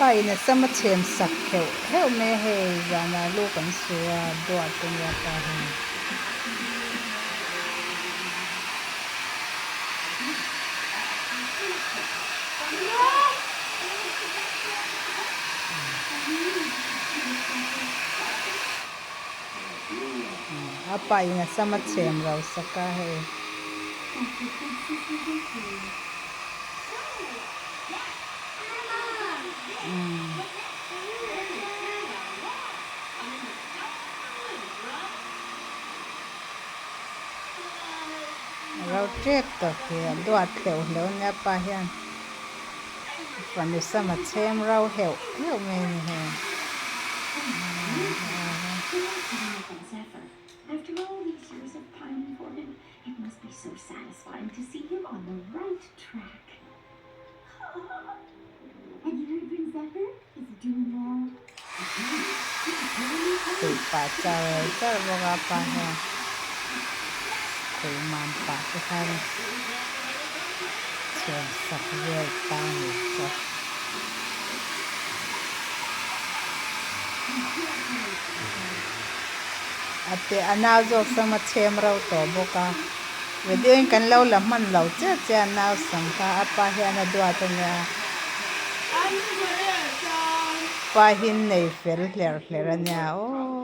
pai na sama chem sak kheu heu me he zana lu kan suwa duat tung ya pa he pai na sama chem rau saka he rau trep to he duat kheu lo nya pa hian phần sama chem rau heu heu me ni he After all these years of pining for him, it must be so satisfying to see him on the right track. Have you heard from Zephyr? Is he doing well? tụi bà chơi chơi vô gặp bà ha tụi mắm bà cái thằng chuyện sắp về tao nữa ate anao zo sama chem rau to boka video in kan lo la man lo che che anao sam ka apa hian a dua ta nya pa hin nei fel hler hler anya o